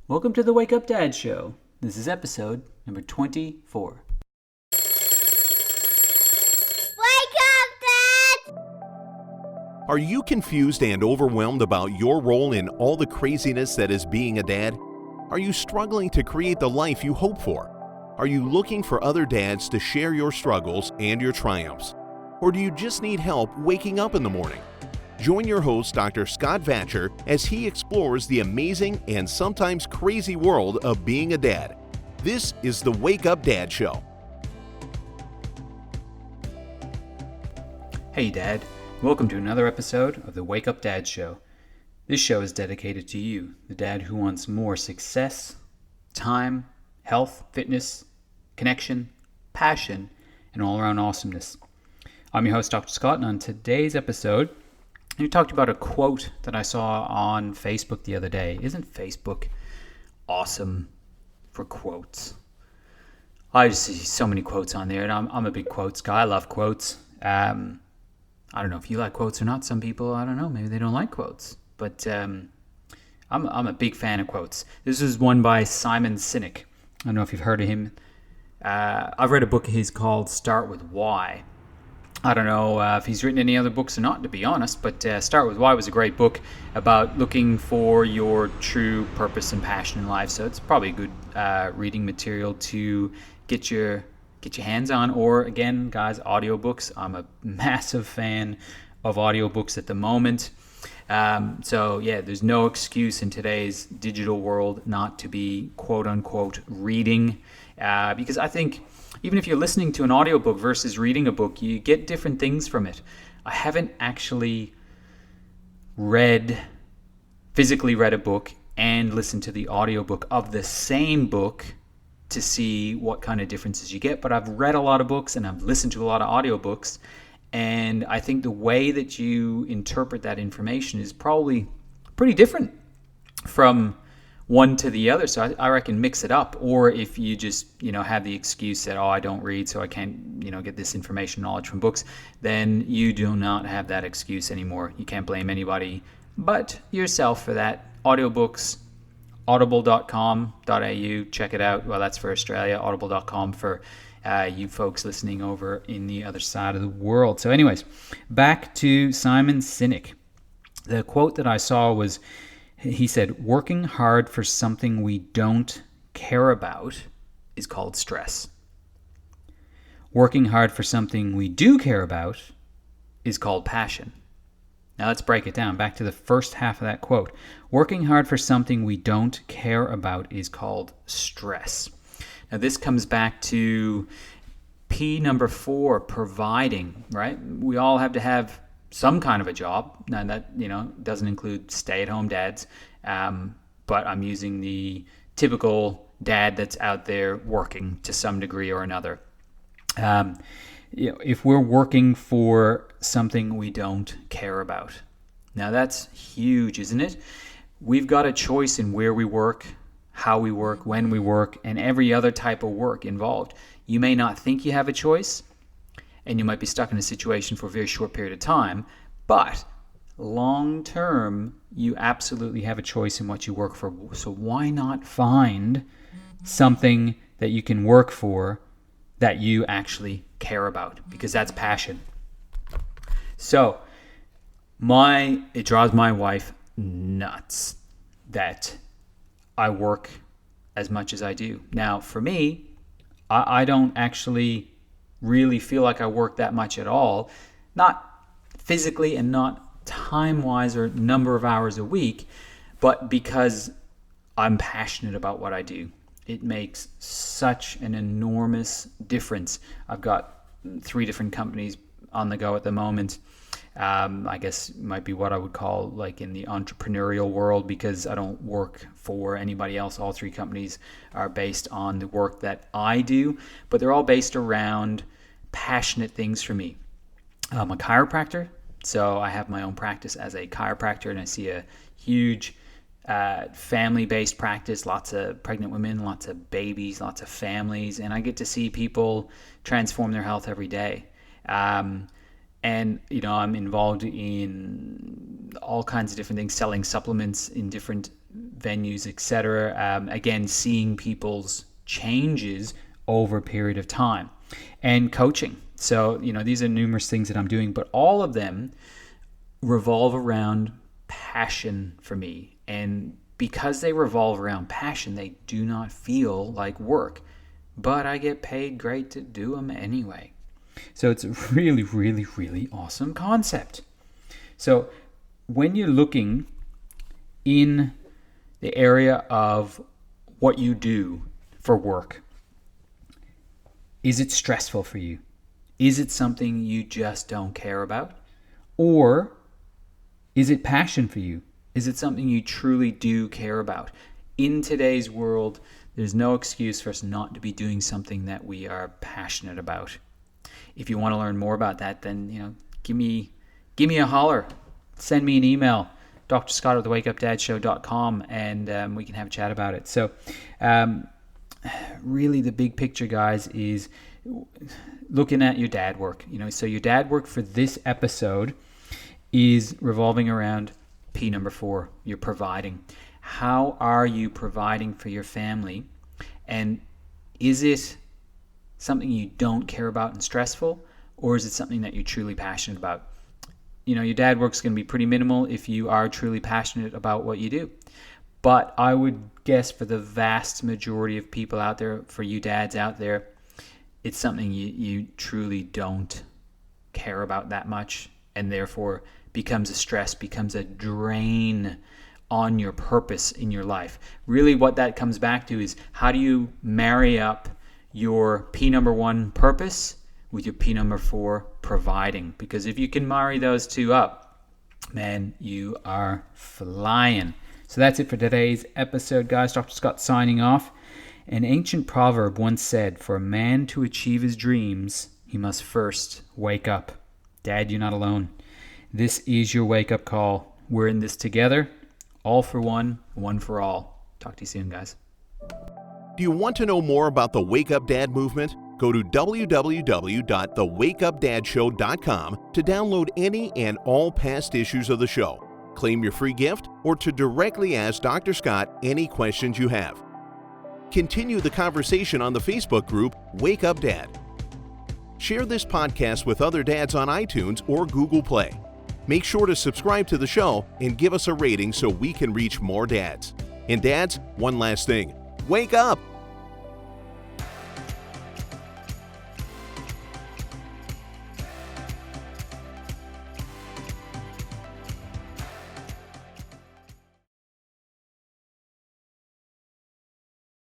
Welcome to the Wake Up Dad Show. This is episode number 24. Wake up, Dad! Are you confused and overwhelmed about your role in all the craziness that is being a dad? Are you struggling to create the life you hope for? Are you looking for other dads to share your struggles and your triumphs? Or do you just need help waking up in the morning? Join your host, Dr. Scott Vatcher, as he explores the amazing and sometimes crazy world of being a dad. This is the Wake Up Dad Show. Hey Dad, welcome to another episode of the Wake Up Dad Show. This show is dedicated to you, the dad who wants more success, time, health, fitness, connection, passion, and all-around awesomeness. I'm your host, Dr. Scott, and on today's episode, we talked about a quote that I saw on Facebook the other day. Isn't Facebook awesome for quotes? I just see so many quotes on there, and I'm a big quotes guy. I love quotes. I don't know if you like quotes or not. Some people, I don't know, maybe they don't like quotes. But I'm a big fan of quotes. This is one by Simon Sinek. I don't know if you've heard of him. I've read a book of his called Start With Why. I don't know if he's written any other books or not, to be honest, but Start With Why was a great book about looking for your true purpose and passion in life. So it's probably a good reading material to get your hands on. Or again, guys, audiobooks. I'm a massive fan of audiobooks at the moment. So yeah, there's no excuse in today's digital world not to be quote unquote reading, because I think even if you're listening to an audiobook versus reading a book, you get different things from it. I haven't actually physically read a book and listened to the audiobook of the same book to see what kind of differences you get, but I've read a lot of books and I've listened to a lot of audiobooks, and I think the way that you interpret that information is probably pretty different from one to the other. So I reckon mix it up. Or if you just, have the excuse that, I don't read, so I can't, get this information knowledge from books, then you do not have that excuse anymore. You can't blame anybody but yourself for that. Audiobooks, audible.com.au, check it out. Well, that's for Australia, audible.com for you folks listening over in the other side of the world. So anyways, back to Simon Sinek. The quote that I saw was, he said, working hard for something we don't care about is called stress. Working hard for something we do care about is called passion. Now let's break it down. Back to the first half of that quote. Working hard for something we don't care about is called stress. Now this comes back to P number 4, providing, right? We all have to have some kind of a job. Now that, doesn't include stay-at-home dads, but I'm using the typical dad that's out there working to some degree or another. If we're working for something we don't care about, now that's huge, isn't it? We've got a choice in where we work, how we work, when we work, and every other type of work involved. You may not think you have a choice, and you might be stuck in a situation for a very short period of time, but long term, you absolutely have a choice in what you work for. So why not find something that you can work for that you actually care about? Because that's passion. So it drives my wife nuts that I work as much as I do. Now, for me, I don't actually really feel like I work that much at all, not physically and not time-wise or number of hours a week, but because I'm passionate about what I do. It makes such an enormous difference. I've got 3 different companies on the go at the moment. I guess it might be what I would call like in the entrepreneurial world, because I don't work for anybody else. All 3 companies are based on the work that I do, but they're all based around passionate things for me. I'm a chiropractor, so I have my own practice as a chiropractor, and I see a huge family-based practice, lots of pregnant women, lots of babies, lots of families, and I get to see people transform their health every day. And, I'm involved in all kinds of different things, selling supplements in different venues, etc. Again, seeing people's changes over a period of time, and coaching. So, these are numerous things that I'm doing, but all of them revolve around passion for me. And because they revolve around passion, they do not feel like work, but I get paid great to do them anyway. So it's a really, really, really awesome concept. So when you're looking in the area of what you do for work, is it stressful for you? Is it something you just don't care about? Or is it passion for you? Is it something you truly do care about? In today's world, there's no excuse for us not to be doing something that we are passionate about. If you want to learn more about that, then give me a holler. Send me an email, drscott@thewakeupdadshow.com, and we can have a chat about it. So really the big picture, guys, is looking at your dad work. So your dad work for this episode is revolving around P number 4, you're providing. How are you providing for your family? And is it something you don't care about and stressful, or is it something that you're truly passionate about? Your dad work's going to be pretty minimal if you are truly passionate about what you do. But I would guess for the vast majority of people out there, for you dads out there, it's something you truly don't care about that much, and therefore becomes a stress, becomes a drain on your purpose in your life. Really what that comes back to is, how do you marry up your P number 1 purpose with your P number 4 providing? Because if you can marry those two up, man, you are flying. So that's it for today's episode, guys. Dr. Scott signing off. An ancient proverb once said, for a man to achieve his dreams, he must first wake up. Dad, you're not alone. This is your wake-up call. We're in this together. All for one, one for all. Talk to you soon, guys. Do you want to know more about the Wake Up Dad movement? Go to www.thewakeupdadshow.com to download any and all past issues of the show, claim your free gift, or to directly ask Dr. Scott any questions you have. Continue the conversation on the Facebook group Wake Up Dad. Share this podcast with other dads on iTunes or Google Play. Make sure to subscribe to the show and give us a rating so we can reach more dads. And dads, one last thing. Wake up!